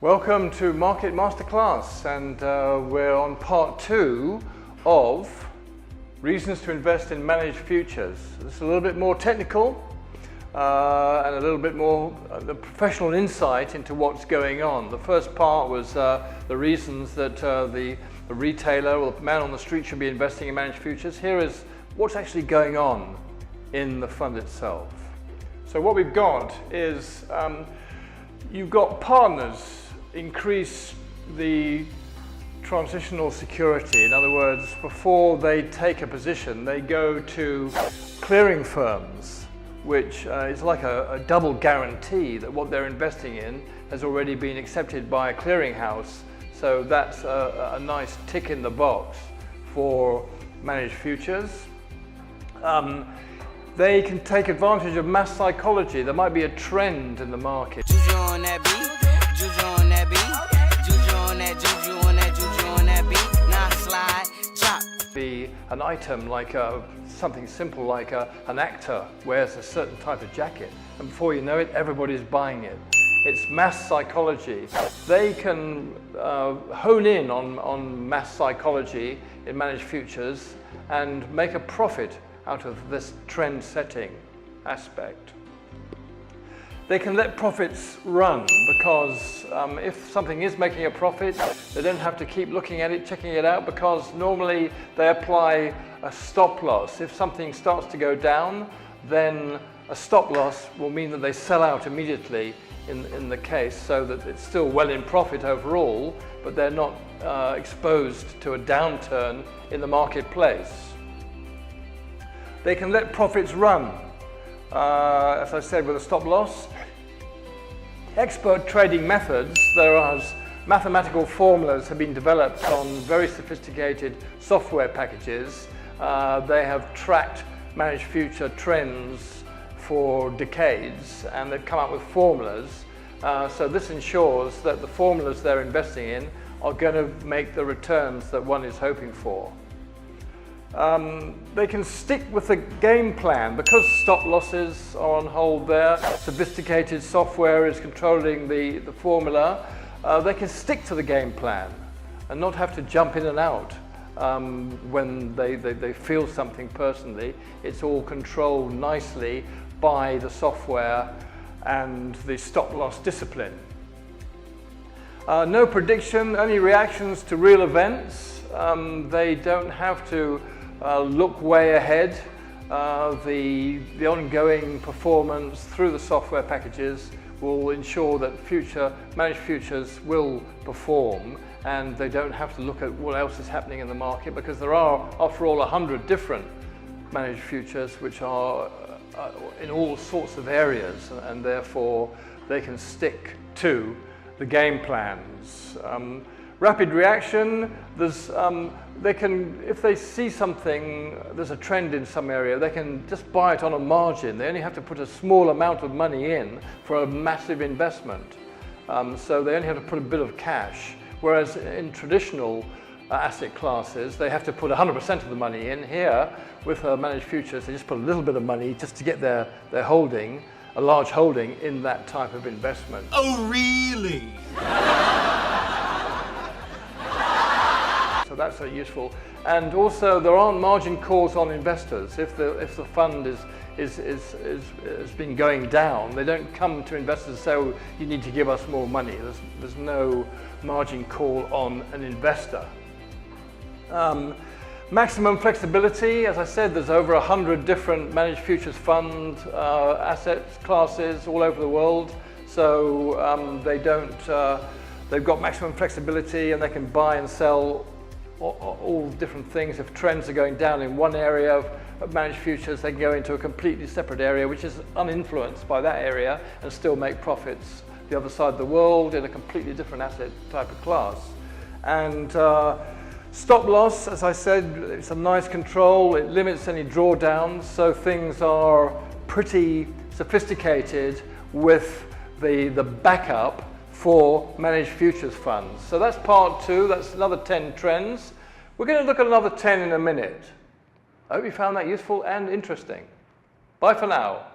Welcome to Market Masterclass, and we're on part 2 of reasons to invest in managed futures. It's a little bit more technical and a little bit more the professional insight into what's going on. The first part was the reasons that the retailer or the man on the street should be investing in managed futures. Here is what's actually going on in the fund itself. So what we've got is you've got partners increase the transitional security. In other words, before they take a position, they go to clearing firms, which is like a double guarantee that what they're investing in has already been accepted by a clearing house. So that's a nice tick in the box for managed futures. They can take advantage of mass psychology. There might be a trend in the market. Juju on that beat, juju on that beat, juju on that, juju on that, juju on that beat. Now slide, drop. Be an item like something simple like an actor wears a certain type of jacket, and before you know it, everybody's buying it. It's mass psychology. They can hone in on mass psychology in managed futures and make a profit out of this trend-setting aspect. They can let profits run because if something is making a profit, they don't have to keep looking at it, checking it out, because normally they apply a stop loss. If something starts to go down, then a stop loss will mean that they sell out immediately in the case, so that it's still well in profit overall, but they're not exposed to a downturn in the marketplace. They can let profits run, as I said, with a stop loss. Expert trading methods, there are mathematical formulas have been developed on very sophisticated software packages. They have tracked managed future trends for decades, and they've come up with formulas. So this ensures that the formulas they're investing in are going to make the returns that one is hoping for. They can stick with the game plan because stop losses are on hold there. Sophisticated software is controlling the formula. They can stick to the game plan and not have to jump in and out when they feel something personally. It's all controlled nicely by the software and the stop loss discipline. No prediction, only reactions to real events. They don't have to look way ahead. The ongoing performance through the software packages will ensure that managed futures will perform, and they don't have to look at what else is happening in the market, because there are, after all, 100 different managed futures which are in all sorts of areas, and therefore they can stick to the game plans. Rapid reaction, they can, if they see something, there's a trend in some area, they can just buy it on a margin. They only have to put a small amount of money in for a massive investment. So they only have to put a bit of cash. Whereas in traditional asset classes, they have to put 100% of the money in. Here, with managed futures, they just put a little bit of money just to get their holding, a large holding in that type of investment. Oh, really? So that's useful. And also, there aren't margin calls on investors. If the fund has been going down, they don't come to investors and say, oh, you need to give us more money. There's no margin call on an investor. Maximum flexibility, as I said, there's over 100 different managed futures fund asset classes all over the world. So they've got maximum flexibility, and they can buy and sell all different things. If trends are going down in one area of managed futures, they can go into a completely separate area which is uninfluenced by that area and still make profits the other side of the world in a completely different asset type of class. And stop loss, as I said, it's a nice control. It limits any drawdowns, so things are pretty sophisticated with the backup for managed futures funds. So that's part 2, that's another 10 trends. We're going to look at another 10 in a minute. I hope you found that useful and interesting. Bye for now.